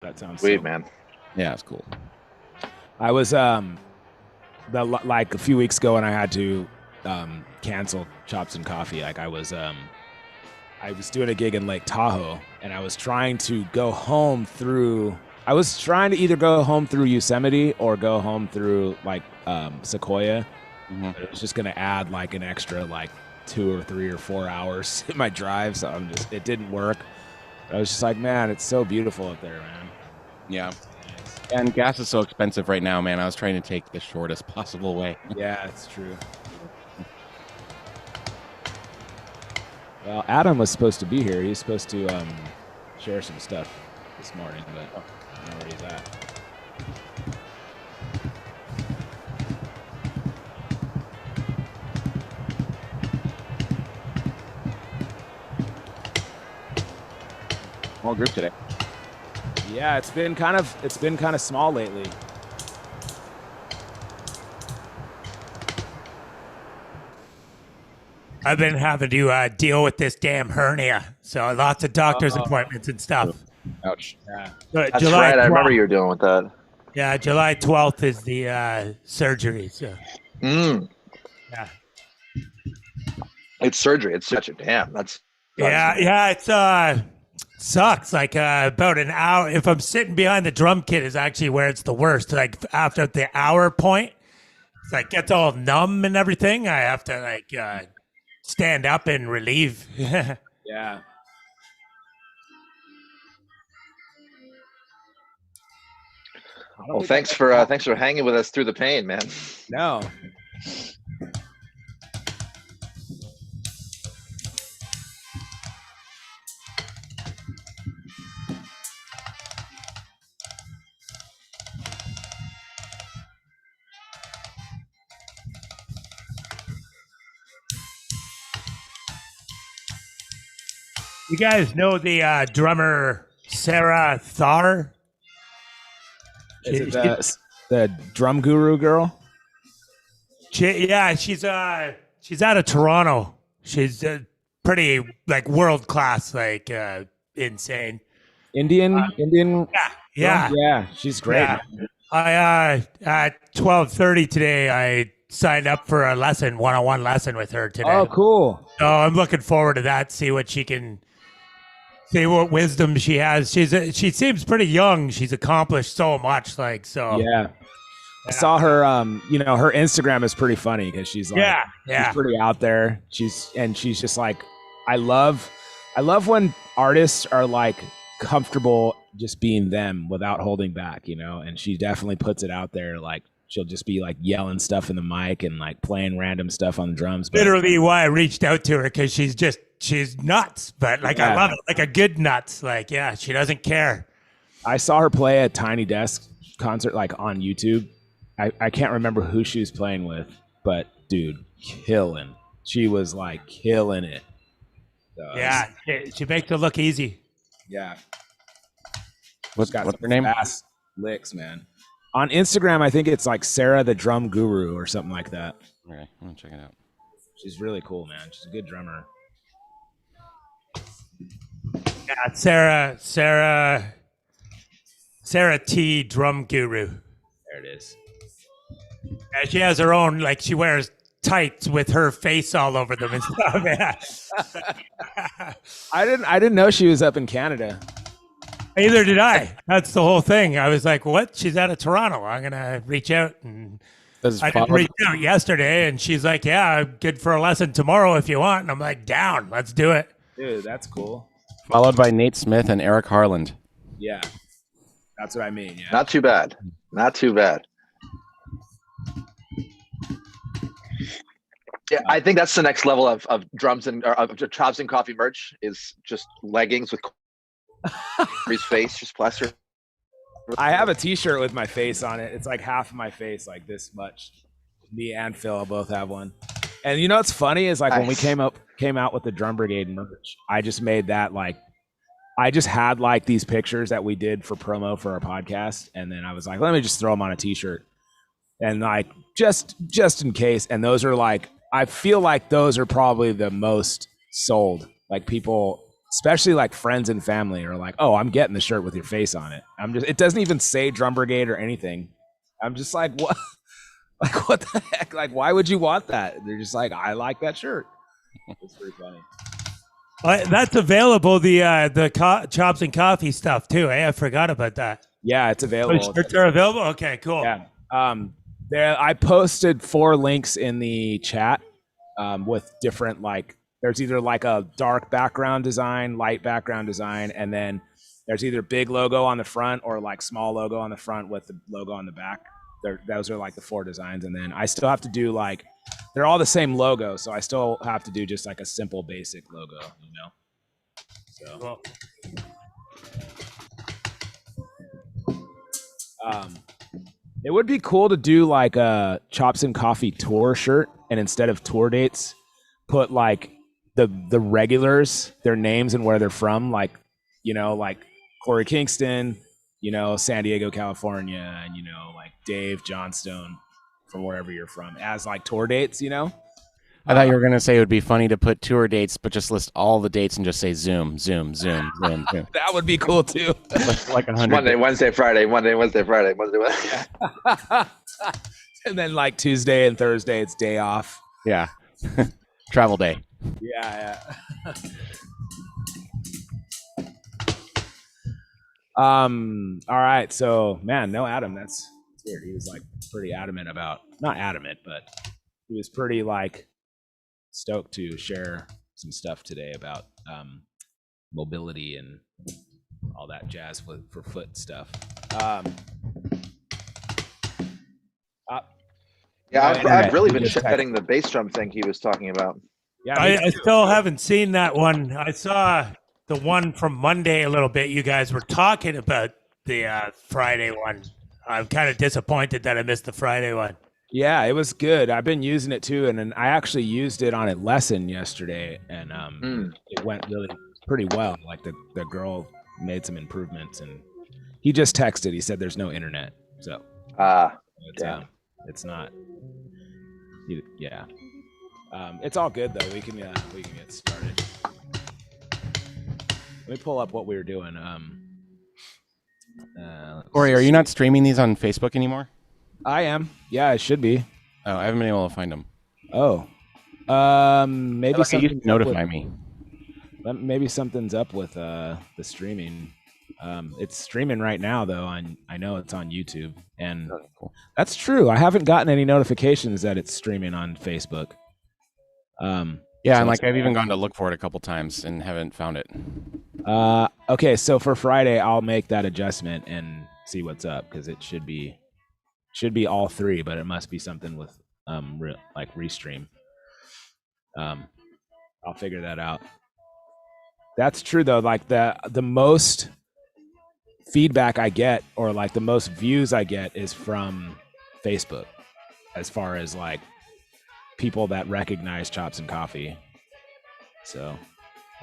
That sounds Sweet, so man. Yeah, it's cool. I was like a few weeks ago when I had to cancel Chops and Coffee. Like I was doing a gig in Lake Tahoe, and I was trying to go home through. I was trying to either go home through Yosemite or go home through like Sequoia. Mhm. But it was just gonna add like an extra like 2 or 3 or 4 hours in my drive, so it didn't work. I was just like, man, it's so beautiful up there, man. Yeah. And gas is so expensive right now, man. I was trying to take the shortest possible way. Yeah, it's true. Well, Adam was supposed to be here. He's supposed to share some stuff this morning, but I don't know where he's at. Small group today. Yeah, it's been kind of small lately. I've been having to deal with this damn hernia, so lots of doctor's appointments and stuff. Ouch. Yeah. That's right. I remember you were dealing with that. Yeah, July 12th is the surgery. So yeah, It's surgery. It's such a damn. That's yeah. It's sucks. Like about an hour. If I'm sitting behind the drum kit, is actually where it's the worst. Like after the hour point, it's like gets all numb and everything. I have to like stand up and relieve. Yeah. Well, thanks for hanging with us through the pain, man. No. You guys know the drummer Sarah Thar? Is it the drum guru girl? She's out of Toronto. She's pretty like world class, like insane. Indian. Yeah. She's great. Yeah. I at 12:30 today, I signed up for a one-on-one lesson with her today. Oh, cool. So I'm looking forward to that. See what wisdom she has. She seems pretty young. She's accomplished so much. Like so. Yeah. I saw her. Her Instagram is pretty funny because she's like, she's pretty out there. She's just like, I love when artists are like comfortable just being them without holding back, and she definitely puts it out there. Like she'll just be like yelling stuff in the mic and like playing random stuff on the drums. Literally why I reached out to her, because she's nuts, but like I love it, like a good nuts. Like, yeah, she doesn't care. I saw her play a Tiny Desk concert like on YouTube. I can't remember who she was playing with, but dude, killing. She was like killing it. So, yeah, she makes it look easy. Yeah. What's her name? Fast licks, man. On Instagram, I think it's like Sarah the Drum Guru or something like that. Okay, I'm gonna check it out. She's really cool, man. She's a good drummer. Yeah, Sarah T Drum Guru. There it is. Yeah, she has her own, like she wears tights with her face all over them and stuff. Yeah. I didn't know she was up in Canada. Either did I. That's the whole thing. I was like, what? She's out of Toronto. I'm gonna reach out, and I didn't reach out yesterday, and she's like, yeah, I'm good for a lesson tomorrow if you want. And I'm like, down, let's do it. Dude, that's cool. Followed by Nate Smith and Eric Harland. Yeah. That's what I mean. Yeah. Not too bad. Not too bad. Yeah, I think that's the next level of drums and of Chops and Coffee merch is just leggings with his face just plastered. I have a T-shirt with my face on it. It's like half of my face, like this much. Me and Phil both have one. And you know what's funny is like when we came out with the Drum Brigade merch, I just made that like I just had like these pictures that we did for promo for our podcast, and then I was like, let me just throw them on a T-shirt, and like just in case. And those are like, I feel like those are probably the most sold. Like people especially like friends and family are like, "Oh, I'm getting the shirt with your face on it." It doesn't even say Drum Brigade or anything. I'm just like, what? Like, what the heck? Like, why would you want that? They're just like, I like that shirt. It's pretty funny. That's available. The chops and coffee stuff too. I forgot about that. Yeah, it's available. Shirts are available. Okay, cool. Yeah. I posted 4 links in the chat with different like. There's either like a dark background design, light background design, and then there's either big logo on the front or like small logo on the front with the logo on the back. Those are like the 4 designs, and then I still have to do like they're all the same logo, so I still have to do just like a simple basic logo, you know. So, it would be cool to do like a Chops and Coffee tour shirt, and instead of tour dates, put like the regulars, their names and where they're from, like, you know, like Corey Kingston, you know, San Diego, California, and, you know, like Dave Johnstone from wherever you're from as like tour dates, you know? I thought you were going to say it would be funny to put tour dates, but just list all the dates and just say Zoom. That would be cool too. like 100. Monday, Wednesday, Friday, Monday, Wednesday, Friday, Monday, Wednesday. And then like Tuesday and Thursday, it's day off. Yeah. Travel day. Yeah. All right. So, man, no Adam. That's weird. He was like pretty adamant about, not adamant, but he was pretty like stoked to share some stuff today about mobility and all that jazz for foot stuff. Yeah, I've really been shedding the bass drum thing he was talking about. Yeah, I still haven't seen that one. I saw the one from Monday a little bit. You guys were talking about the Friday one. I'm kind of disappointed that I missed the Friday one. Yeah, it was good. I've been using it too, and then I actually used it on a lesson yesterday, and it went really pretty well. Like the girl made some improvements, and he just texted. He said there's no internet, so it's not. Yeah, it's all good though. We can get started. Let me pull up what we were doing. Corey, are you not streaming these on Facebook anymore? I am. Yeah, it should be. Oh, I haven't been able to find them. Oh, maybe something notify me. Maybe something's up with the streaming. It's streaming right now though. I know it's on YouTube, and cool. That's true. I haven't gotten any notifications that it's streaming on Facebook. Yeah, and like I've even gone to look for it a couple times and haven't found it. Okay, so for Friday, I'll make that adjustment and see what's up, because it should be all 3, but it must be something with like Restream. I'll figure that out. That's true though. Like the most feedback I get, or like the most views I get, is from Facebook, as far as like people that recognize Chops and Coffee. So,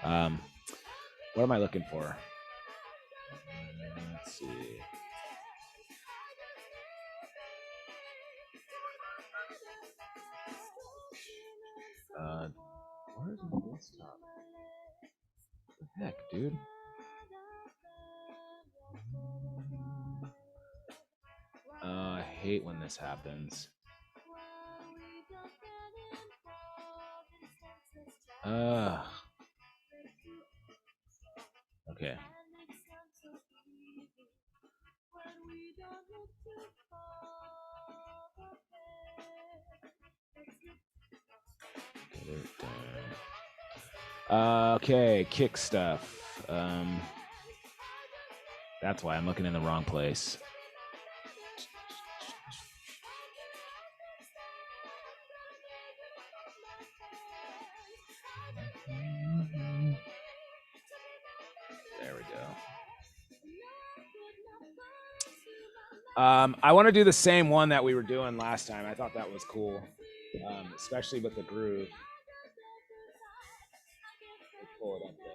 what am I looking for? Let's see. Where's my desktop? What the heck, dude? I hate when this happens. Okay. Okay, kick stuff. That's why I'm looking in the wrong place. There we go. I want to do the same one that we were doing last time. I thought that was cool, especially with the groove. Let's pull it up there.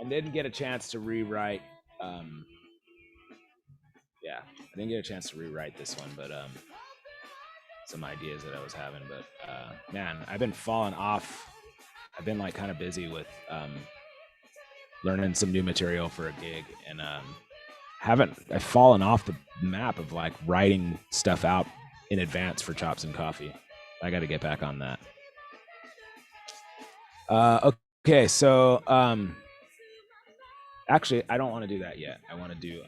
I didn't get a chance to rewrite. Yeah, I didn't get a chance to rewrite this one, but some ideas that I was having. But man, I've been falling off. I've been like kind of busy with learning some new material for a gig, and I've fallen off the map of like writing stuff out in advance for Chops and Coffee. I got to get back on that. Okay, so actually, I don't want to do that yet. I want to do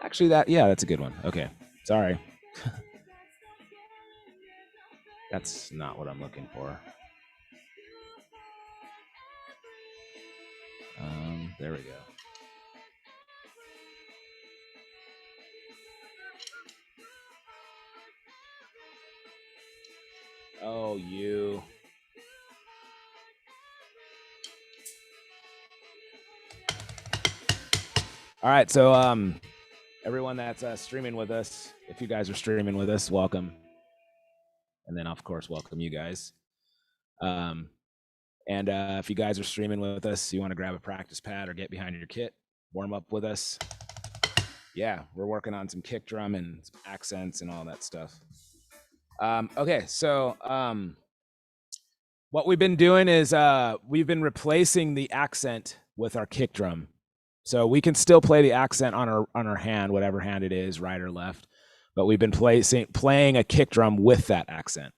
actually that's a good one. Okay, sorry. That's not what I'm looking for. There we go. Oh, you. All right, so everyone that's streaming with us, if you guys are streaming with us, welcome. And then, of course, welcome you guys. And if you guys are streaming with us, you want to grab a practice pad or get behind your kit, warm up with us. Yeah, we're working on some kick drum and some accents and all that stuff. Okay, so what we've been doing is we've been replacing the accent with our kick drum. So we can still play the accent on our hand, whatever hand it is, right or left. But we've been playing a kick drum with that accent.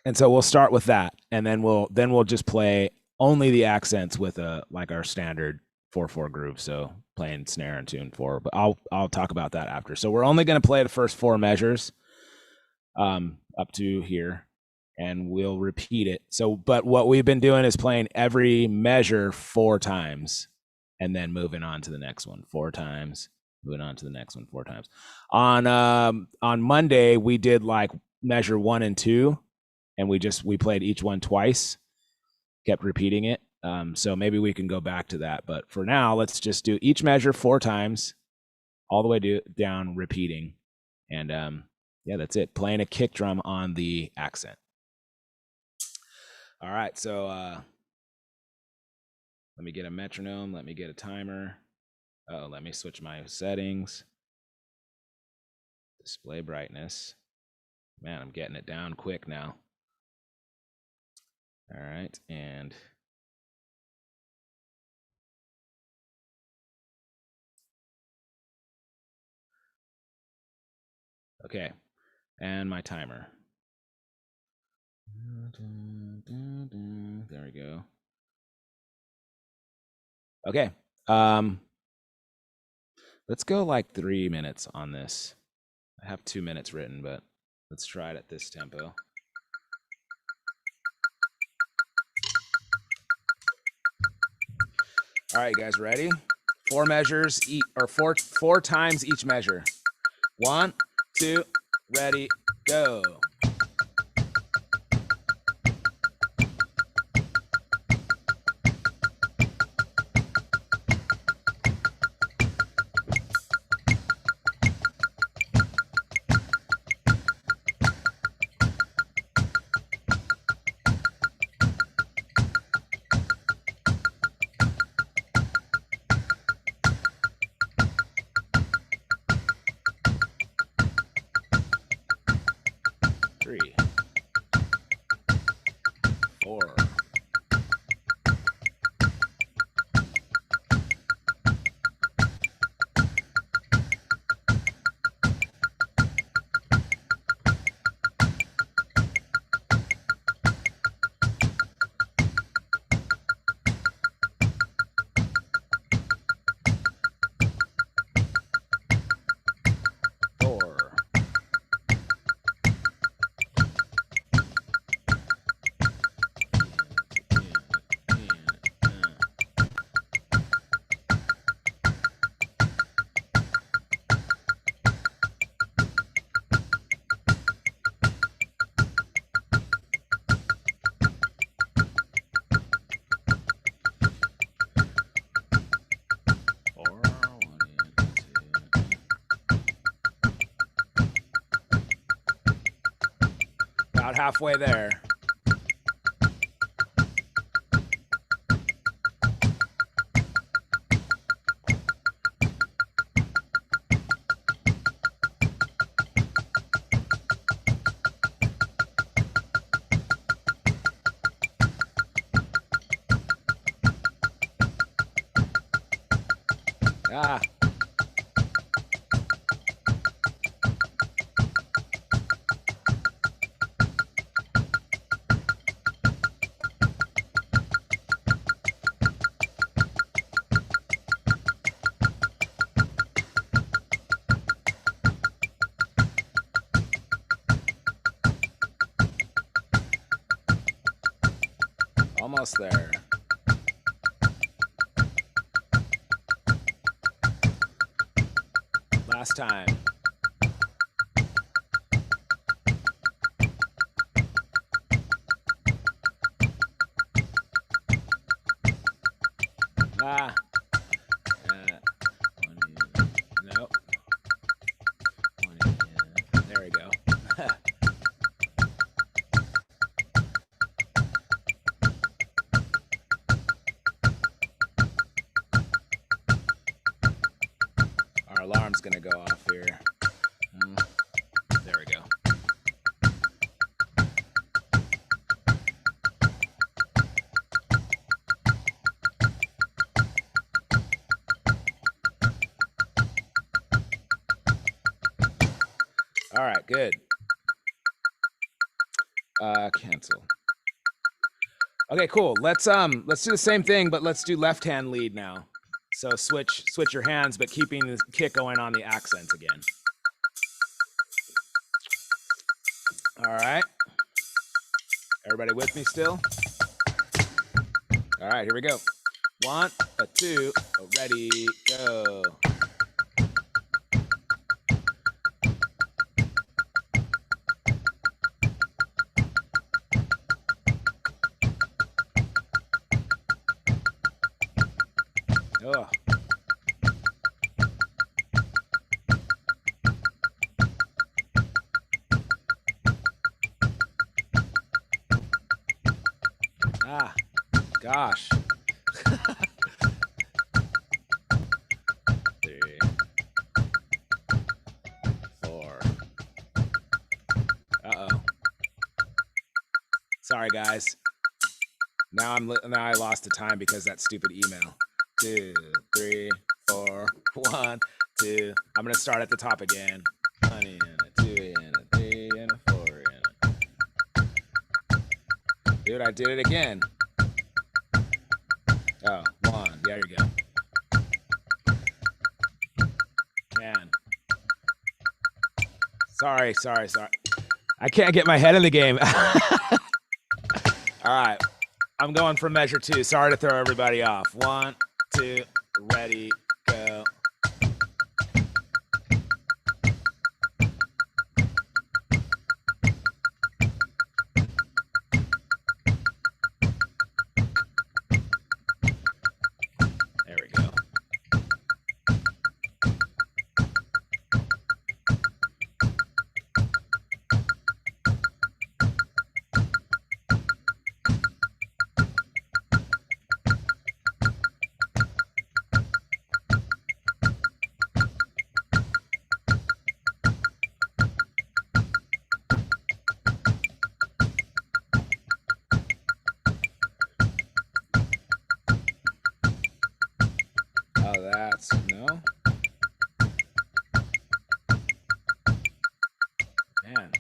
And so we'll start with that, and then we'll just play only the accents with like our standard 4/4 groove. So playing snare and tune 4. But I'll talk about that after. So we're only going to play the first 4 measures, up to here, and we'll repeat it. So, but what we've been doing is playing every measure 4 times, and then moving on to the next one 4 times. Moving on to the next one 4 times. On Monday, we did like measure 1 and 2, and we played each one twice, kept repeating it. So maybe we can go back to that. But for now, let's just do each measure 4 times, all the way down, repeating. And yeah, that's it. Playing a kick drum on the accent. All right, so let me get a metronome. Let me get a timer. Oh, let me switch my settings. Display brightness. Man, I'm getting it down quick now. All right, and okay, and my timer. There we go. Okay, let's go like 3 minutes on this. I have 2 minutes written, but let's try it at this tempo. All right, guys, ready? 4 measures, or four times each measure. 1, 2, ready, go. About halfway there. Ah. Almost there. Last time. Ah. Nope. There we go. Our alarm's gonna go off here. There we go. All right, good. Cancel. Okay, cool. Let's do the same thing, but let's do left hand lead now. So switch your hands, but keeping the kick going on the accent again. All right. Everybody with me still? All right, here we go. 1, 2, ready, go. Oh. Ah, gosh. 3, 4. Uh-oh. Sorry, guys. Now I lost the time because that stupid email. 2, 3, 4, 1, 2. I'm gonna start at the top again. 1 and a 2 and a 3 and a 4 and a... Dude, I did it again. Oh, 1. There you go. Man. Sorry. I can't get my head in the game. All right. I'm going for measure 2. Sorry to throw everybody off. 1, 2, ready, go. There we go. Oh, that's no. Man.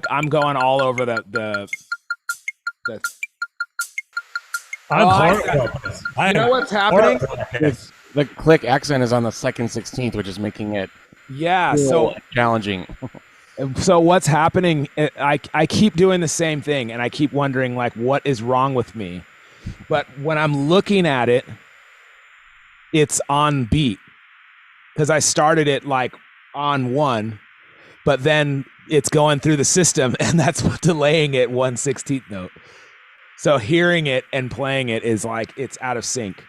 I'm going all over the I'm Oh, horrible. you know what's happening? The click accent is on the second 16th, which is making it Yeah, so challenging. So what's happening? I keep doing the same thing, and I keep wondering like what is wrong with me. But when I'm looking at it, it's on beat because I started it like on 1, but then it's going through the system, and that's what delaying it 1/16 note. So hearing it and playing it is like it's out of sync.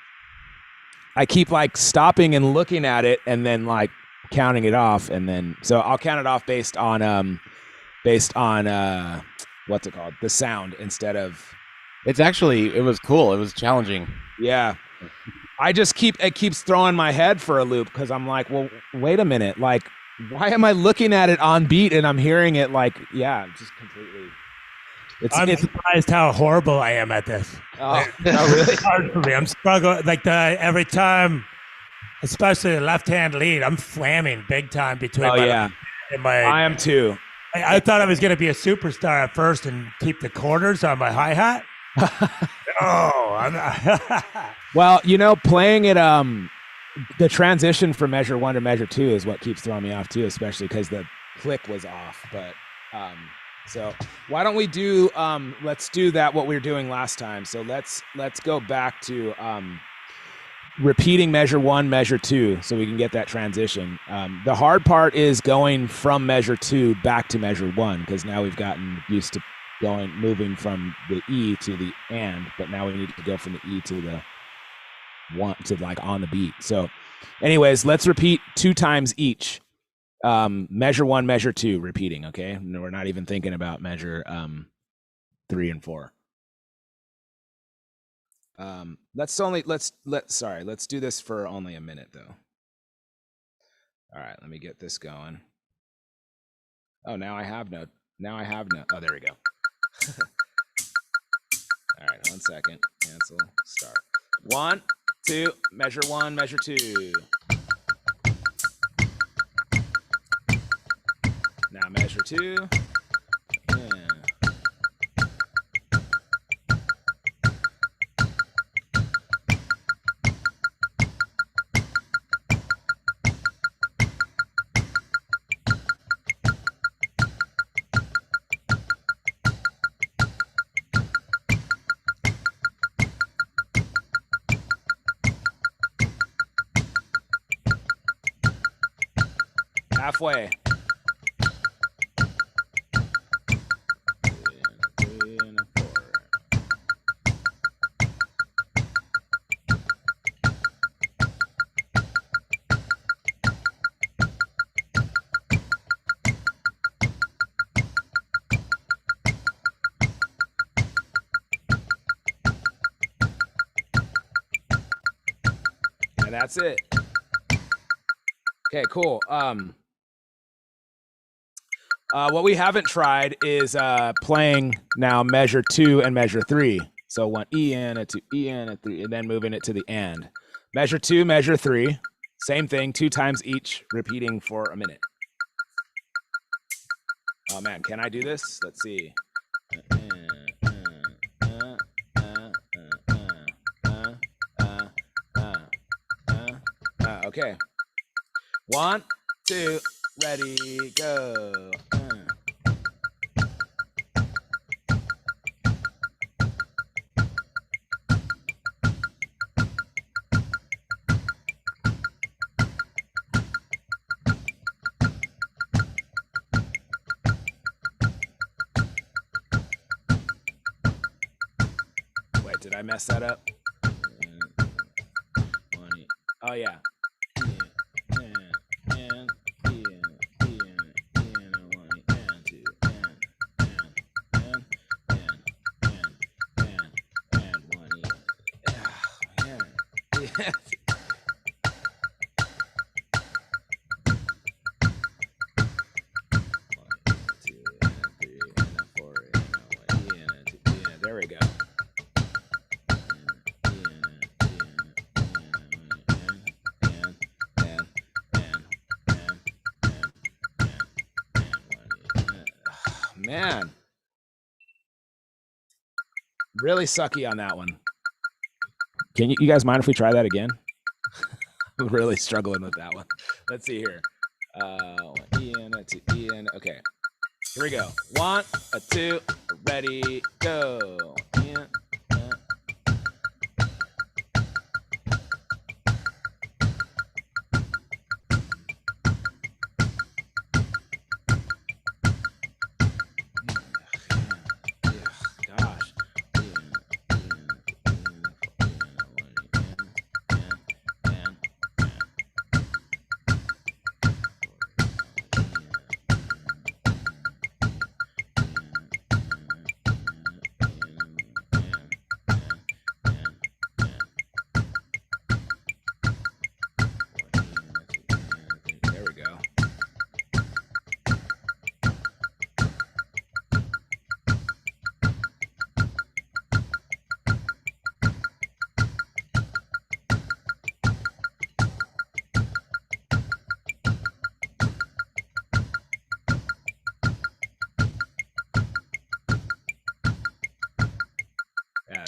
I keep like stopping and looking at it, and then like counting it off, and then so I'll count it off based on what's it called, the sound instead of. It was cool. It was challenging. Yeah, it keeps throwing my head for a loop because I'm like, well, wait a minute, like Why am I looking at it on beat and I'm hearing it like, yeah, just completely. I'm surprised how horrible I am at this. Oh, really? It's hard for me. I'm struggling. Like every time, especially the left-hand lead, I'm flamming big time between my yeah. and my. I am too. I thought I was going to be a superstar at first and keep the quarters on my hi-hat. I'm not. Well, playing it, the transition from measure 1 to measure 2 is what keeps throwing me off too, especially because the click was off. But so why don't we do let's do that what we were doing last time. So let's go back to repeating measure 1, measure 2, so we can get that transition. The hard part is going from measure 2 back to measure 1, because now we've gotten used to moving from the E to the and, but now we need to go from the E to the 1 to like on the beat. So anyways, let's repeat 2 times each. Measure 1, measure 2, repeating. Okay, we're not even thinking about measure 3 and 4. Let's do this for only a minute though. All right, let me get this going. Oh, now I have no. Oh, there we go. All right, 1 second. Cancel. Start. 1, 2. Measure 1, measure 2. Now measure 2. Halfway. And that's it. Okay, cool. What we haven't tried is playing now measure 2 and measure 3. So 1 E in, a 2 E in, a 3, and then moving it to the and. Measure 2, measure 3. Same thing, 2 times each, repeating for a minute. Oh man, can I do this? Let's see. Okay. 1, 2, ready, go. Wait, did I mess that up? Oh yeah. There we go. Man, really sucky on that one. Can you guys mind if we try that again? I'm really struggling with that one. Let's see here. E in, a 2 E in. Okay, here we go. 1, 2, ready, go. Yeah.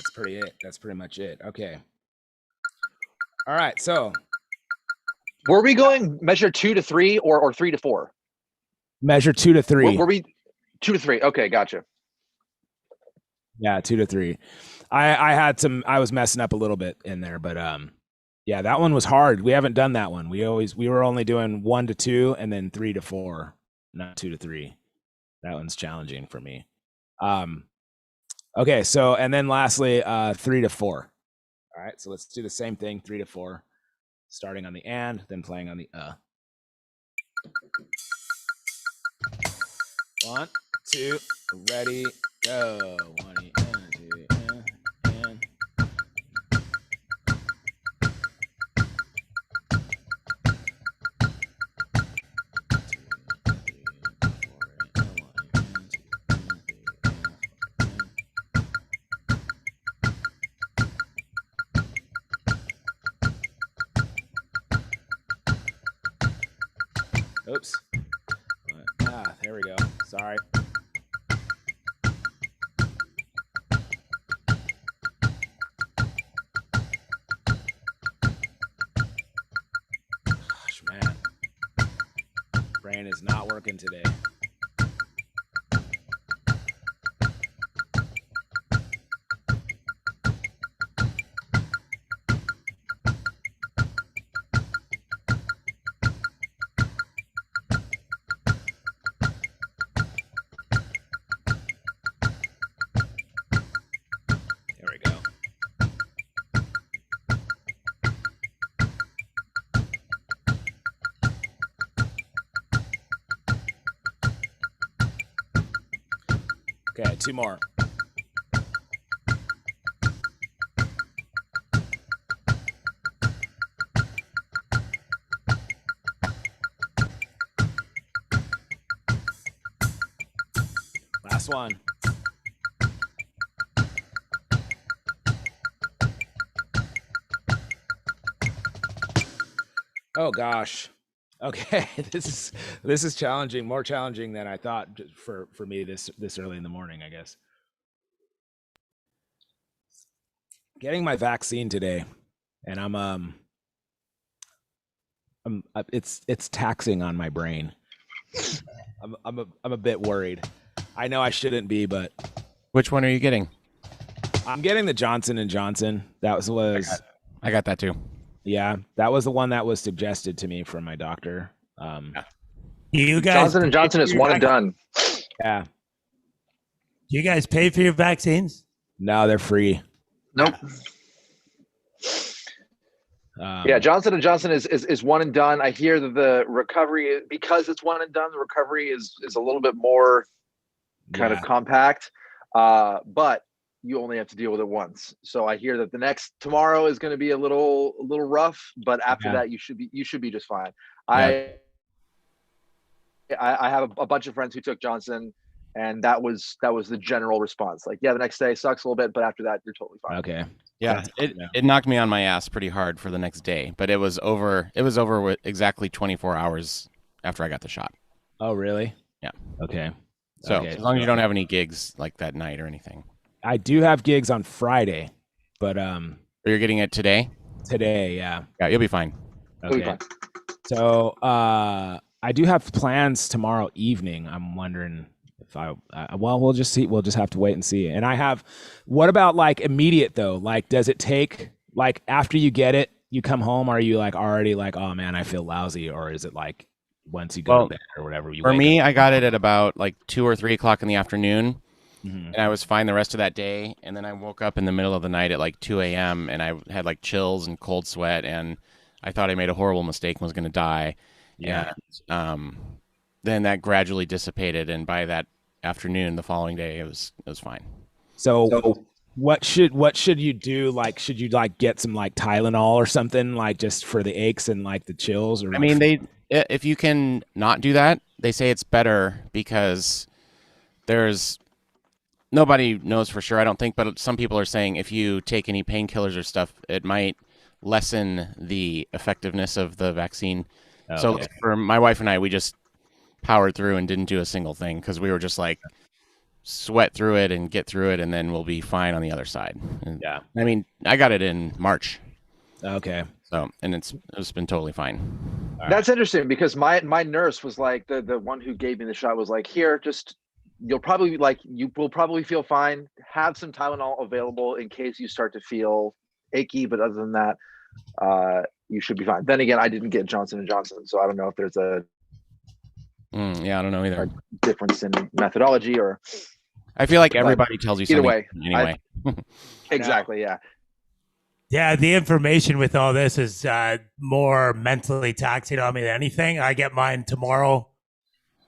that's pretty it. That's pretty much it. Okay. All right. So Were we going measure 2 to 3 or 3 to 4? measure 2 to 3. Were we 2 to 3? Okay, gotcha. Yeah, 2 to 3. I was messing up a little bit in there, but yeah, that one was hard. We haven't done that one. We were only doing 1 to 2 and then 3 to 4, not 2 to 3. That one's challenging for me. Okay, so and then lastly 3 to 4. All right, so let's do the same thing, 3 to 4, starting on the and, then playing on the 1, 2, ready, go. 1, 2, and. Oops. There we go. Sorry. Gosh, man. Brain is not working today. There we go. Okay, 2 more. Last one. Oh gosh. Okay, this is challenging, more challenging than I thought for me this early in the morning, I guess. Getting my vaccine today, and it's taxing on my brain. I'm a bit worried. I know I shouldn't be, but Which one are you getting? I'm getting the Johnson & Johnson. That was I got that too. yeah, that was the one that was suggested to me from my doctor. You guys, Johnson & Johnson is one and done. Yeah. do you guys pay for your vaccines? No, they're free. Nope. Yeah, Johnson & Johnson is one and done. I hear that the recovery, because it's one and done, the recovery is a little bit more kind of compact. But you only have to deal with it once. So I hear that the next tomorrow is going to be a little rough, but after that you should be just fine. Yeah. I have a bunch of friends who took Johnson, and that was the general response. Like, yeah, the next day sucks a little bit, but after that you're totally fine. Okay. Yeah, it knocked me on my ass pretty hard for the next day, but it was over with exactly 24 hours after I got the shot. Oh, really? Yeah. Okay. So Okay. as long as you don't have any gigs like that night or anything. I do have gigs on Friday, but Or you're getting it today? today, yeah. Yeah, you'll be fine. You'll be Okay. fine. So I do have plans tomorrow evening. I'm wondering if well, we'll just see. We'll just have to wait and see. And I have, what about like immediate though? Like, does it take, like after you get it, you come home, are you like already like, oh man, I feel lousy? Or is it like once you go Well, to bed or whatever? You For wake me, up? I got it at about like 2 or 3 o'clock in the afternoon, Mhm. and I was fine the rest of that day. And then I woke up in the middle of the night at like 2 a.m. and I had like chills and cold sweat, and I thought I made a horrible mistake and was going to die. Yeah. And then that gradually dissipated, and by that afternoon, the following day, it was fine. So what should you do? Like, should you like get some like Tylenol or something, like just for the aches and like the chills? Or I mean, if you can not do that, they say it's better because nobody knows for sure, I don't think, but some people are saying if you take any painkillers or stuff, it might lessen the effectiveness of the vaccine. So for my wife and I, we just powered through and didn't do a single thing because we were just like sweat through it and get through it, and then we'll be fine on the other side. And, Yeah. I mean, I got it in March. Okay. So, and it's been totally fine. That's interesting because my nurse was like, the one who gave me the shot was like, here, just, you will probably feel fine. Have some Tylenol available in case you start to feel achy, but other than that, you should be fine. Then again, I didn't get Johnson & Johnson, so I don't know if there's a yeah, I don't know either. difference in methodology, or I feel like everybody tells you something. Either way, anyway. Exactly, yeah. Yeah, the information with all this is more mentally taxing on me than anything. I get mine tomorrow,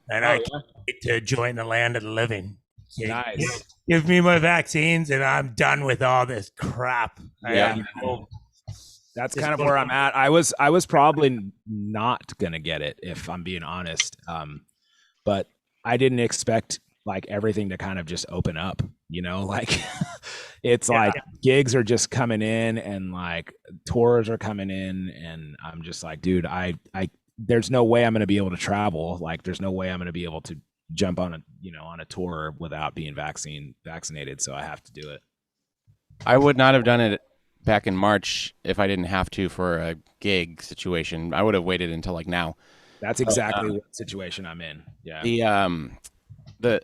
and I can't wait to join the land of the living. Nice. Give me my vaccines, and I'm done with all this crap. Yeah. That's kind of where I'm at. I was probably not gonna get it if I'm being honest, but I didn't expect like everything to kind of just open up. Like it's like gigs are just coming in and like tours are coming in, and I'm just like, dude, I there's no way I'm gonna be able to travel. Like there's no way I'm gonna be able to jump on a tour without being vaccinated. So I have to do it. I would not have done it back in March if I didn't have to for a gig situation. I would have waited until like now. That's exactly what situation I'm in. Yeah.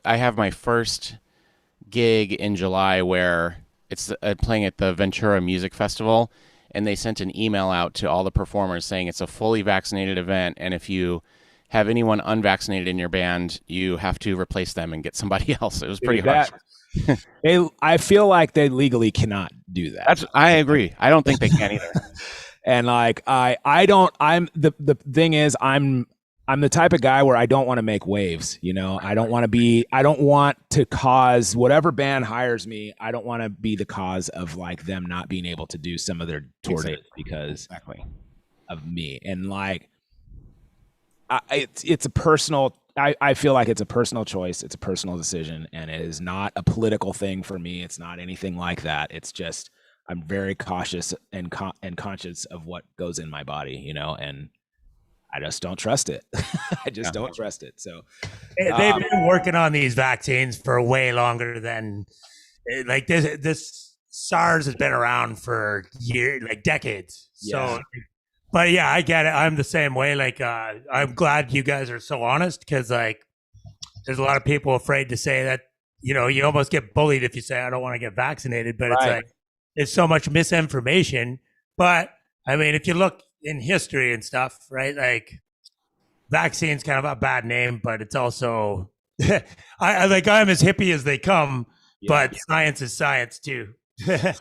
I have my first gig in July where it's playing at the Ventura Music Festival, and they sent an email out to all the performers saying it's a fully vaccinated event, and if you have anyone unvaccinated in your band, you have to replace them and get somebody else. It was pretty harsh. I feel like they legally cannot do that. I agree. I don't think they can either. And like the thing is I'm the type of guy where I don't want to make waves, I don't want to cause whatever band hires me. I don't want to be the cause of like them not being able to do some of their tour dates because of me. And like it's a personal, I feel like it's a personal choice. It's a personal decision, and it is not a political thing for me. It's not anything like that. It's just, I'm very cautious and conscious of what goes in my body, and I just don't trust it. I just don't trust it. So they've been working on these vaccines for way longer than like this SARS has been around for years, like decades. Yeah. So, but yeah, I get it. I'm the same way. Like, I'm glad you guys are so honest, because like there's a lot of people afraid to say that, you almost get bullied if you say, I don't want to get vaccinated, but it's like, there's so much misinformation. But I mean, if you look in history and stuff, right? Like vaccine's kind of a bad name, but it's also, I'm as hippie as they come, but science is science too.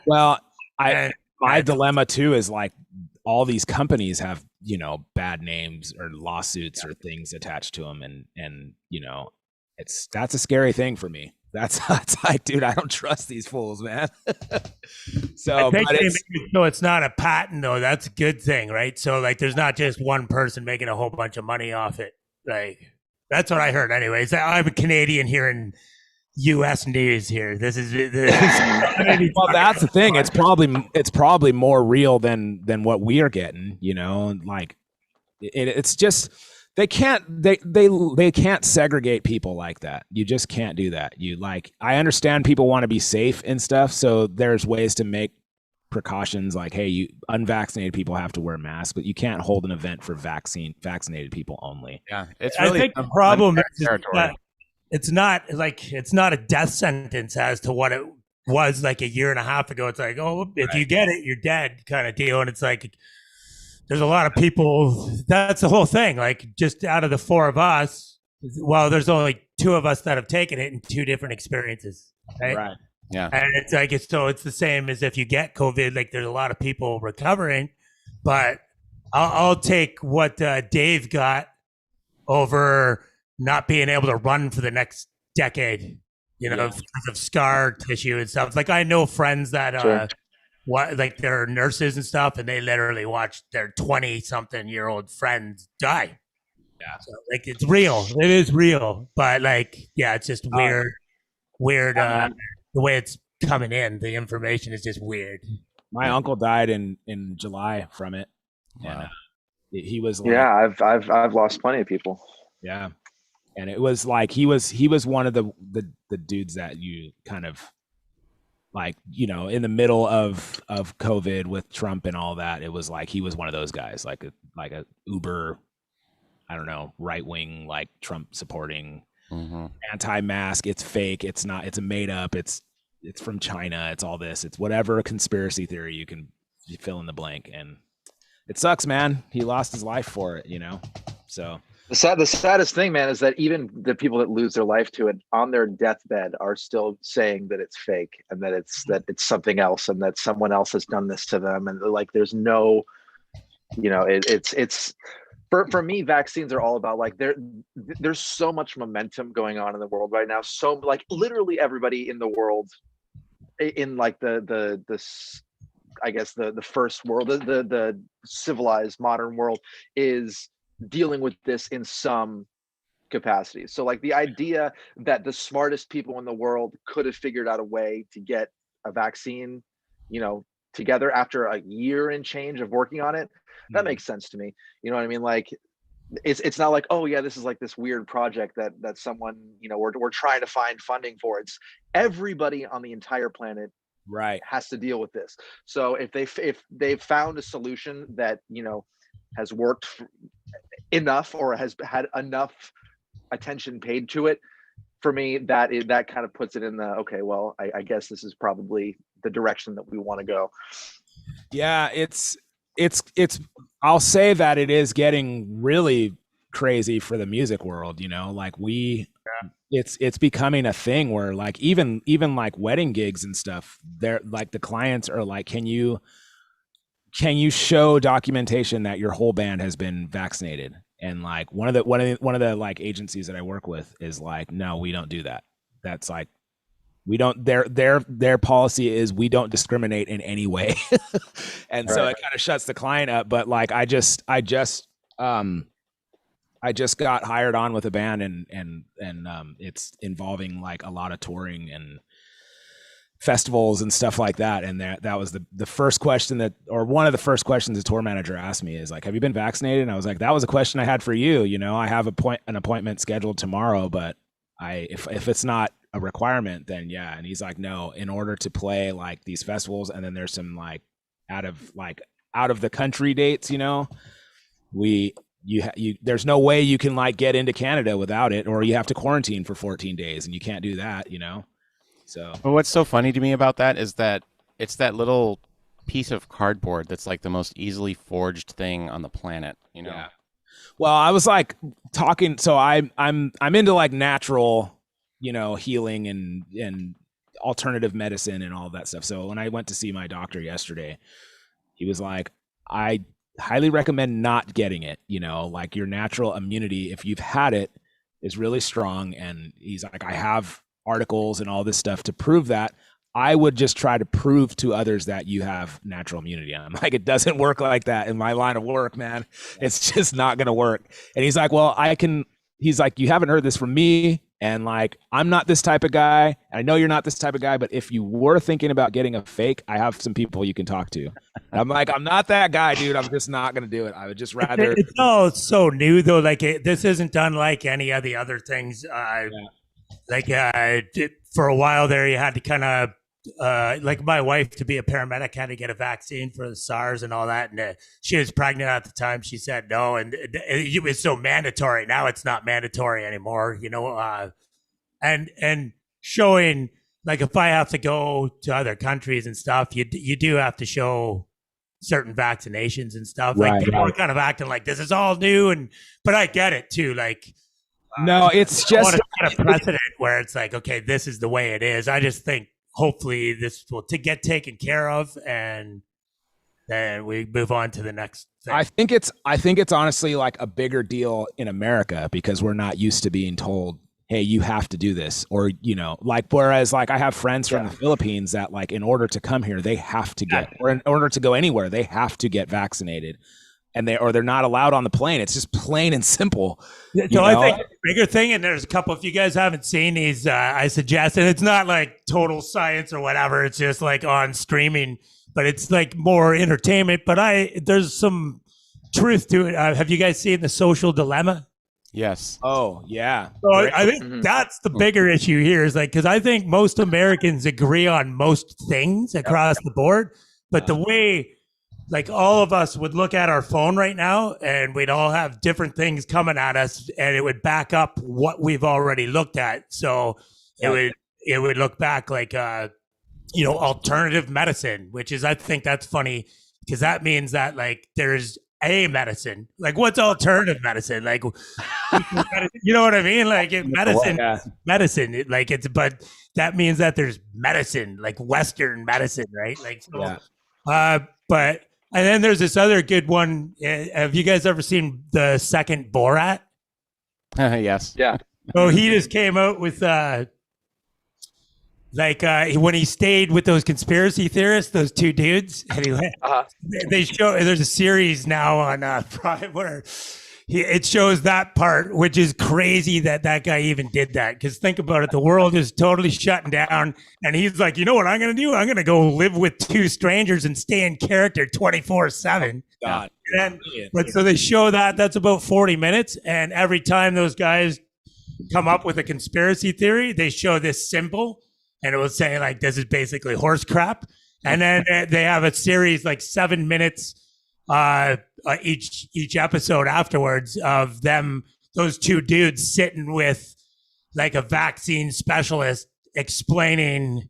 Well, my dilemma too is like, all these companies have, bad names or lawsuits or things attached to them. And, that's a scary thing for me. That's like, dude, I don't trust these fools, man. So it's not a patent though. That's a good thing, right? So like, there's not just one person making a whole bunch of money off it. Like, that's what I heard anyways. I'm a Canadian here in U.S. news here. This is well, that's the thing. It's probably more real than what we are getting. Like it's just they can't segregate people like that. You just can't do that. I understand people want to be safe and stuff, so there's ways to make precautions. Like, hey, you unvaccinated people have to wear masks, but you can't hold an event for vaccinated people only. Yeah, it's really I think the problem is it's not a death sentence as to what it was like a year and a half ago. It's like, oh, if you get it, you're dead kind of deal. And it's like, there's a lot of people, that's the whole thing. Like, just out of the four of us, well, there's only two of us that have taken it in two different experiences. Right. Yeah. And it's like, it's the same as if you get COVID, like there's a lot of people recovering, but I'll take what Dave got over not being able to run for the next decade, because of scar tissue and stuff. Like, I know friends that like they're nurses and stuff, and they literally watch their 20-something-year-old friends die. Yeah, so, like, it's real. It is real, but like, yeah, it's just weird. The way it's coming in, the information is just weird. My uncle died in July from it. Wow. And he was like, I've lost plenty of people. Yeah. And it was like he was one of the dudes that you kind of like, in the middle of COVID with Trump and all that. It was like he was one of those guys, like a uber, I don't know, right wing, like Trump supporting, anti-mask. It's fake. It's not. It's a made up. It's from China. It's all this. It's whatever conspiracy theory you can fill in the blank. And it sucks, man. He lost his life for it, So the saddest thing, man, is that even the people that lose their life to it on their deathbed are still saying that it's fake and that it's something else and that someone else has done this to them. And like, there's no, it's for me, vaccines are all about like there's so much momentum going on in the world right now. So like literally everybody in the world in like the I guess the first world, the civilized modern world is dealing with this in some capacity. So like the idea that the smartest people in the world could have figured out a way to get a vaccine, together after a year and change of working on it, that makes sense to me. You know what I mean? Like it's not like, oh yeah, this is like this weird project that someone, we're trying to find funding for. It's everybody on the entire planet right has to deal with this. So if they've found a solution that, has worked enough or has had enough attention paid to it, for me, that kind of puts it in the, okay, well, I guess this is probably the direction that we want to go. Yeah, it's I'll say that it is getting really crazy for the music world, like it's becoming a thing where like even like wedding gigs and stuff, they're like, the clients are like, can you show documentation that your whole band has been vaccinated? And like one of the like agencies that I work with is like, no, we don't do that. That's like, we don't, their policy is we don't discriminate in any way. And so it kind of shuts the client up. But like, I just got hired on with a band and it's involving like a lot of touring and festivals and stuff like that. And that was the first question or one of the first questions the tour manager asked me is like, have you been vaccinated? And I was like, that was a question I had for you. I have an appointment scheduled tomorrow, but if it's not a requirement, then yeah. And he's like, no, in order to play like these festivals, and then there's some like out of the country dates, there's no way you can like get into Canada without it, or you have to quarantine for 14 days and you can't do that, So well, what's so funny to me about that is that it's that little piece of cardboard that's like the most easily forged thing on the planet, Yeah. Well, I was like talking, so I'm into like natural, healing and alternative medicine and all that stuff. So when I went to see my doctor yesterday, he was like, I highly recommend not getting it, like your natural immunity, if you've had it, is really strong. And he's like, I have articles and all this stuff to prove that. I would just try to prove to others that you have natural immunity. And I'm like, it doesn't work like that in my line of work, man. It's just not going to work. And he's like, well, he's like, you haven't heard this from me. And like, I'm not this type of guy. I know you're not this type of guy, but if you were thinking about getting a fake, I have some people you can talk to. And I'm like, I'm not that guy, dude. I'm just not going to do it. I would just rather. It's all so new though. Like this isn't done like any of the other things. For a while there, you had to kind of, like my wife, to be a paramedic, had to get a vaccine for the SARS and all that. And she was pregnant at the time. She said no. And it was so mandatory. Now it's not mandatory anymore, and showing like, if I have to go to other countries and stuff, you do have to show certain vaccinations and stuff. Like people are kind of acting like this is all new. But I get it too. Like, no, it's just kind of precedent where it's like, okay, this is the way it is. I just think hopefully this will get taken care of, and then we move on to the next thing. I think it's honestly like a bigger deal in America because we're not used to being told, hey, you have to do this, or like, whereas like I have friends from the Philippines that like in order to come here they have to get, or in order to go anywhere they have to get vaccinated. And they're not allowed on the plane. It's just plain and simple. So I think the bigger thing, and there's a couple, if you guys haven't seen these, I suggest, and it's not like total science or whatever. It's just like on streaming, but it's like more entertainment. But there's some truth to it. Have you guys seen The Social Dilemma? Yes. Oh yeah. So I think that's the bigger issue here is like, because I think most Americans agree on most things across the board, but the way like all of us would look at our phone right now and we'd all have different things coming at us and it would back up what we've already looked at. So it would look back like, alternative medicine, which is, I think that's funny because that means that like there's a medicine. Like what's alternative medicine? Like, you know what I mean? Like medicine, like it's, but that means that there's medicine, like Western medicine, right? Like, so, but, and then there's this other good one. Have you guys ever seen the second Borat? Yes. Yeah. So he just came out with, when he stayed with those conspiracy theorists, those two dudes, and they show, there's a series now on Prime where it shows that part, which is crazy that guy even did that. Because think about it, the world is totally shutting down, and he's like, you know what I'm going to do? I'm going to go live with two strangers and stay in character 24/7. God. But so they show that's about 40 minutes, and every time those guys come up with a conspiracy theory, they show this symbol. And it will say like, this is basically horse crap. And then they have a series like 7 minutes each episode afterwards of them, those two dudes sitting with like a vaccine specialist explaining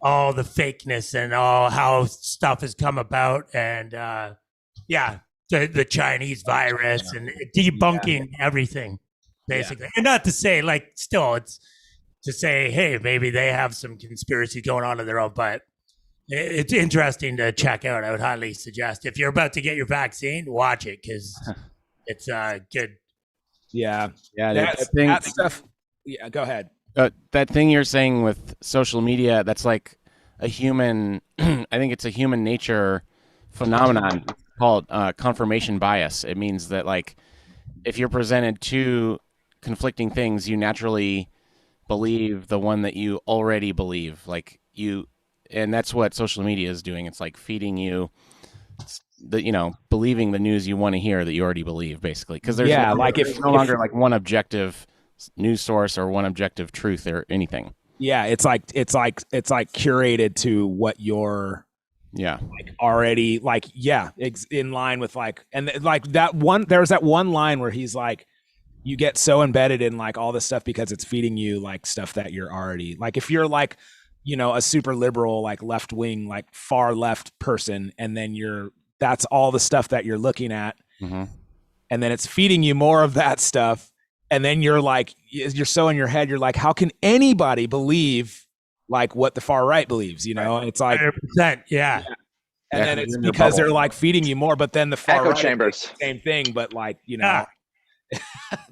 all the fakeness and all how stuff has come about. And the Chinese virus and debunking everything basically. And not to say like, still it's, to say, hey, maybe they have some conspiracy going on of their own, but it's interesting to check out. I would highly suggest if you're about to get your vaccine, watch it because it's good. Yeah, that stuff. Yeah, go ahead. That thing you're saying with social media, that's like a human. I think it's a human nature phenomenon called confirmation bias. It means that like if you're presented two conflicting things, you naturally believe the one that you already believe, and that's what social media is doing. It's like feeding you believing the news you want to hear that you already believe, basically, because there's no longer like one objective news source or one objective truth or anything. It's like curated to what you're already in line with and that one. There's that one line where he's like, you get so embedded in like all this stuff because it's feeding you like stuff that you're already like, if you're like, a super liberal, like left wing, like far left person, and then that's all the stuff that you're looking at. Mm-hmm. And then it's feeding you more of that stuff. And then you're like, you're so in your head, you're like, how can anybody believe like what the far right believes? It's like 100%, yeah. And then it's because they're like feeding you more, but then the far echo right chambers, same thing, but like,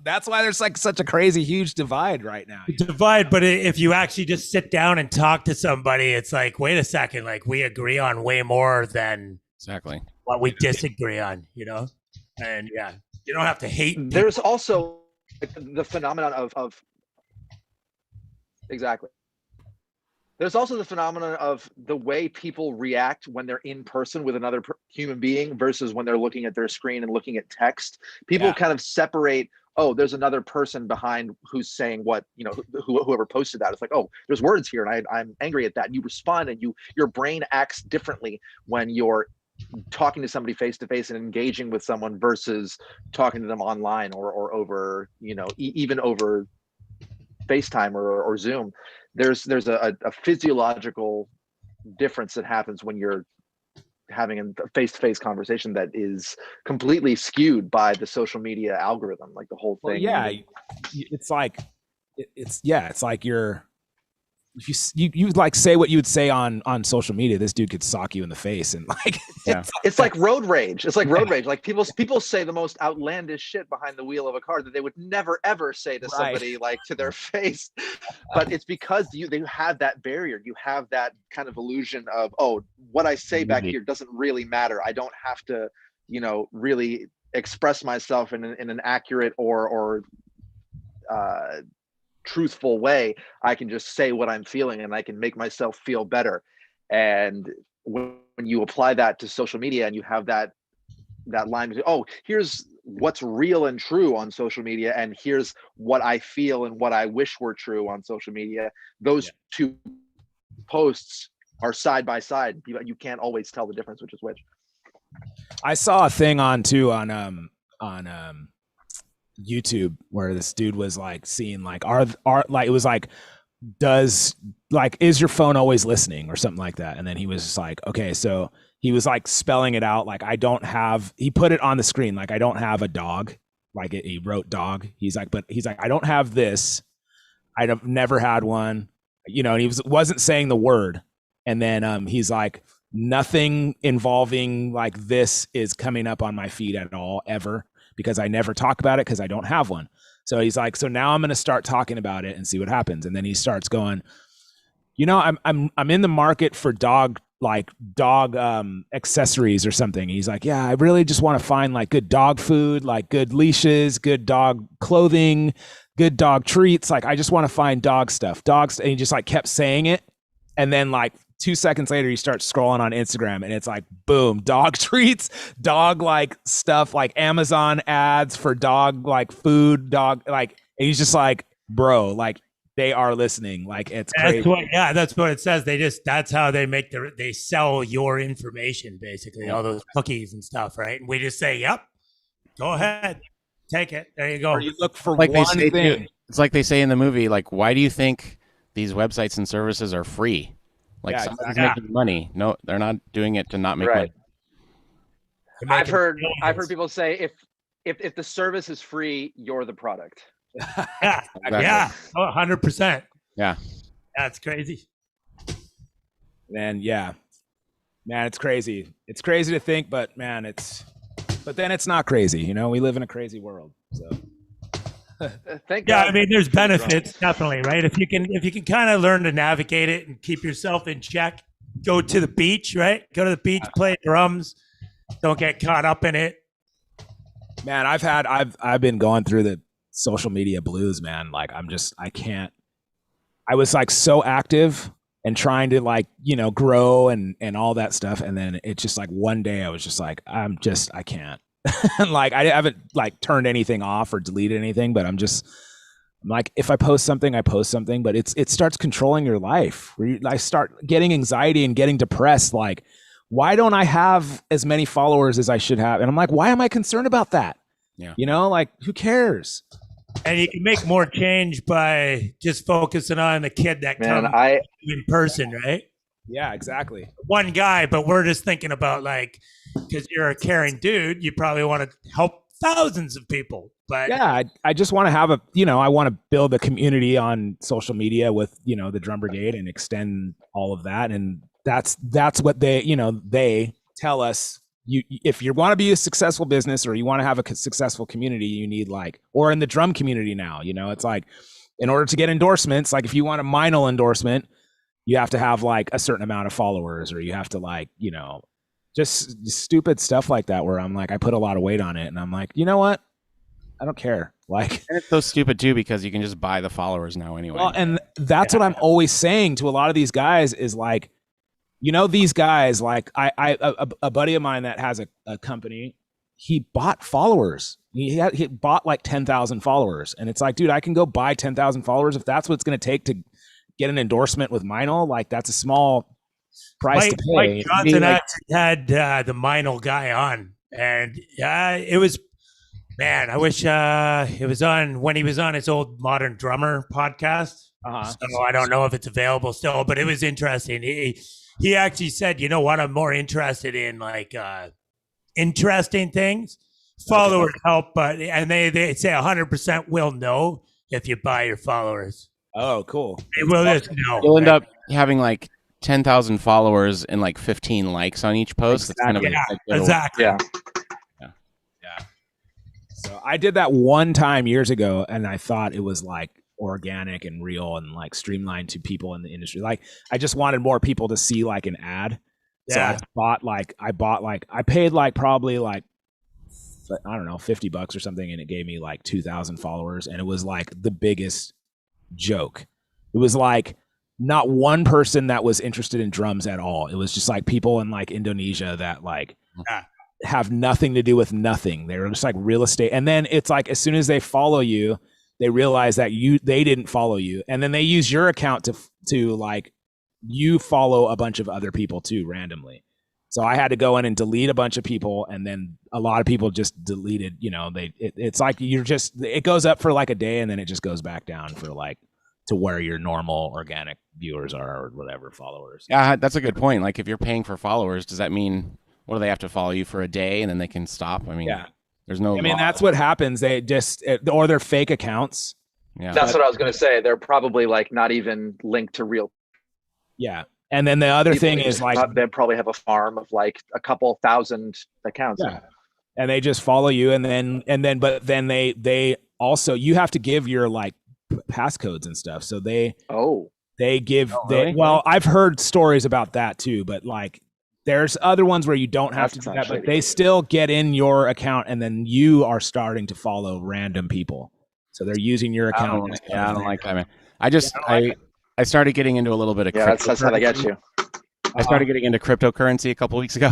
that's why there's like such a crazy huge divide right now. But if you actually just sit down and talk to somebody, it's like, wait a second, like we agree on way more than exactly what we disagree on, and you don't have to hate people. There's also the phenomenon of exactly. There's also the phenomenon of the way people react when they're in person with another human being versus when they're looking at their screen and looking at text. People kind of separate, oh, there's another person behind who's saying what, whoever posted that. It's like, oh, there's words here and I'm angry at that. And you respond and your brain acts differently when you're talking to somebody face to face and engaging with someone versus talking to them online or over, even over FaceTime or Zoom. There's a physiological difference that happens when you're having a face-to-face conversation that is completely skewed by the social media algorithm, like the whole thing. It's like you're you like say what you would say on social media. This dude could sock you in the face and like it's like road rage. It's like road rage. Like people say the most outlandish shit behind the wheel of a car that they would never ever say to somebody like to their face. But it's because they have that barrier. You have that kind of illusion of, oh, what I say back here doesn't really matter. I don't have to, really express myself in an accurate or truthful way. I can just say what I'm feeling and I can make myself feel better. And when you apply that to social media and you have that line, oh, here's what's real and true on social media, and here's what I feel and what I wish were true on social media. Those two posts are side by side. You can't always tell the difference which is which. I saw a thing on YouTube where this dude was like seeing like are like, it was like, is your phone always listening or something like that? And then he was just like, okay, so he was like spelling it out like, he put it on the screen like, I don't have a dog. Like he wrote dog. He's like, I don't have this. I've never had one, and he wasn't saying the word. And then he's like, nothing involving like this is coming up on my feed at all ever, because I never talk about it because I don't have one. So he's like, so now I'm going to start talking about it and see what happens. And then he starts going, I'm in the market for dog accessories or something. He's like, yeah, I really just want to find like good dog food, like good leashes, good dog clothing, good dog treats. Like, I just want to find dog stuff, dogs. And he just like kept saying it. And then like 2 seconds later, he starts scrolling on Instagram and it's like, boom, dog treats, dog like stuff, like Amazon ads for dog, like food, dog, like, and he's just like, bro, like they are listening. Like it's crazy. That's what it says. That's how they they sell your information, basically, all those cookies and stuff. Right. And we just say, yep, go ahead, take it. There you go. Or you look for like one thing. It's like they say in the movie, like, why do you think these websites and services are free? Like, somebody's making money. No, they're not doing it to not make money. I've heard people say if the service is free, you're the product. Yeah, Exactly. yeah, 100%. Yeah, that's crazy. And man, it's crazy. It's crazy to think, but man, but then it's not crazy. We live in a crazy world. So. Thank God. I mean, there's benefits, definitely, right? If you can kind of learn to navigate it and keep yourself in check, go to the beach, right? Go to the beach, play drums, don't get caught up in it. Man, I've been going through the social media blues, man. Like I can't. I was like so active and trying to like grow and all that stuff, and then it's just like one day I was just like I can't. Like I haven't like turned anything off or deleted anything, but I'm like, if I post something, I post something, but it starts controlling your life. I start getting anxiety and getting depressed. Like, why don't I have as many followers as I should have? And I'm like, why am I concerned about that? Yeah. Like who cares? And you can make more change by just focusing on the kid that comes in person, right? Yeah, exactly. One guy, but we're just thinking about like, because you're a caring dude, you probably want to help thousands of people. But yeah, I just want to have I want to build a community on social media with, the Drum Brigade and extend all of that. And that's what they tell us. If you want to be a successful business or you want to have a successful community, you need or in the drum community now, it's like, in order to get endorsements, like if you want a Meinl endorsement, you have to have like a certain amount of followers, or you have to just stupid stuff like that, where I'm like, I put a lot of weight on it and I'm like, you know what? I don't care. Like, and it's so stupid too, because you can just buy the followers now anyway. Well, and that's what I'm always saying to a lot of these guys is like, these guys, like a buddy of mine that has a company, he bought followers. He bought like 10,000 followers. And it's like, dude, I can go buy 10,000 followers. If that's what it's going to take to get an endorsement with Meinl, like that's a small price to pay. Mike Johnson had the Meinl guy on, and it was, man, I wish it was on when he was on his old Modern Drummer podcast. So I don't know if it's available still, but it was interesting. He actually said, you know what, I'm more interested in like interesting things. Followers help, and they say 100% will know if you buy your followers. Oh, cool. They will just know. You'll end up having like 10,000 followers and like 15 likes on each post. Exactly. Exactly. Yeah. So I did that one time years ago, and I thought it was like organic and real and like streamlined to people in the industry. Like I just wanted more people to see like an ad. Yeah. So I paid like probably like, I don't know, $50 or something, and it gave me like 2,000 followers, and it was like the biggest joke. It was like not one person that was interested in drums at all. It was just like people in like Indonesia that like have nothing to do with nothing. They're just like real estate. And then it's like as soon as they follow you, they realize that they didn't follow you, and then they use your account to like you follow a bunch of other people too randomly. So I had to go in and delete a bunch of people, and then a lot of people just deleted. It's like it goes up for like a day, and then it just goes back down for like to where your normal organic viewers are or whatever followers. Yeah, that's a good point. Like if you're paying for followers, does that mean what do they have to follow you for a day and then they can stop? I mean, yeah. There's no. I mean, that's what happens. They just or they're fake accounts. Yeah, that's what I was going to say. They're probably like not even linked to real. Yeah, and then the other thing is like they probably have a farm of like a couple thousand accounts. Yeah, and they just follow you, and then they also you have to give your like passcodes and stuff. So they give really? Well, I've heard stories about that too, but like. There's other ones where you don't have to do that, but they still get in your account, and then you are starting to follow random people. So they're using your account. I don't like that, man. I started getting into a little bit of that's how they get you. I started getting into cryptocurrency a couple weeks ago,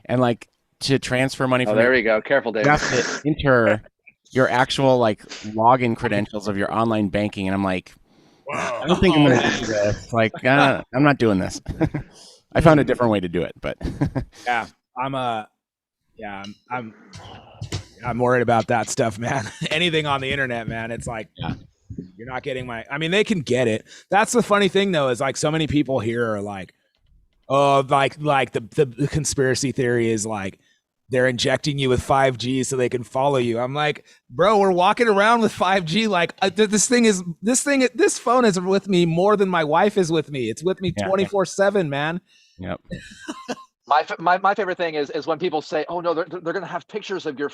and like to transfer money from there we go. Careful, Dave. You have to enter your actual like login credentials of your online banking, and I'm like, I don't think I'm going to do this. Like, I'm not doing this. I found a different way to do it, but yeah, I'm worried about that stuff, man. Anything on the internet, man, it's like you're not getting I mean, they can get it. That's the funny thing though, is like so many people here are like, oh, like the conspiracy theory is like they're injecting you with 5G so they can follow you. I'm like, bro, we're walking around with 5G. Like this phone is with me more than my wife is with me. It's with me 24/7, man. Yep. My favorite thing is when people say, oh no, they're going to have pictures of your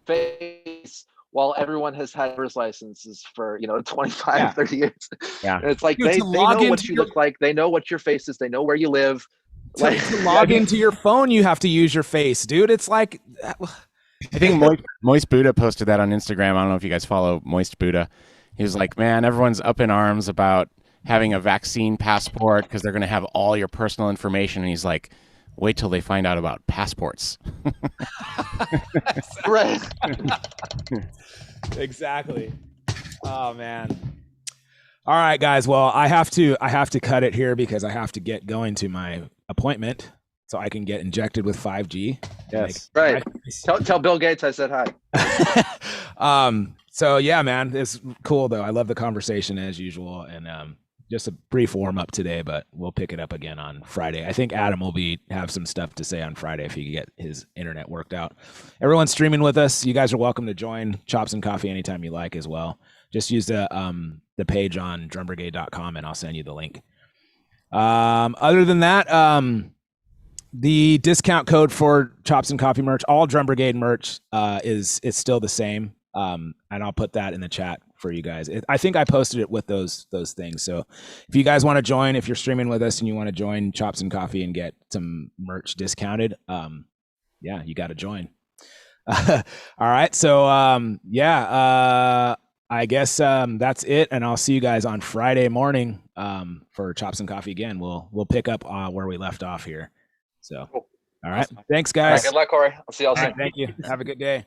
face while everyone has had driver's licenses for 25, 30 years. Yeah. And it's like they know what you look like. They know what your face is. They know where you live. Like to log into your phone, you have to use your face, dude. It's like I think Moist Buddha posted that on Instagram. I don't know if you guys follow Moist Buddha. He was like, man, everyone's up in arms about having a vaccine passport because they're going to have all your personal information. And he's like, wait till they find out about passports. Right. Exactly. Oh man. All right, guys. Well, I have to cut it here because I have to get going to my appointment so I can get injected with 5G. Yes. Right. Tell Bill Gates I said hi. So yeah, man, it's cool though. I love the conversation as usual, and just a brief warm up today, but we'll pick it up again on Friday. I think Adam will have some stuff to say on Friday if he can get his internet worked out. Everyone streaming with us, you guys are welcome to join Chops and Coffee anytime you like as well. Just use the page on drumbrigade.com and I'll send you the link. Other than that, the discount code for Chops and Coffee merch, all Drum Brigade merch, is still the same. And I'll put that in the chat for you guys. I think I posted it with those things. So if you guys want to join, if you're streaming with us and you want to join Chops and Coffee and get some merch discounted, yeah, you got to join. All right. So, I guess that's it, and I'll see you guys on Friday morning for Chops and Coffee again. We'll pick up where we left off here. So, all right, thanks, guys. All right, good luck, Corey. I'll see y'all soon. Right, thank you. Have a good day.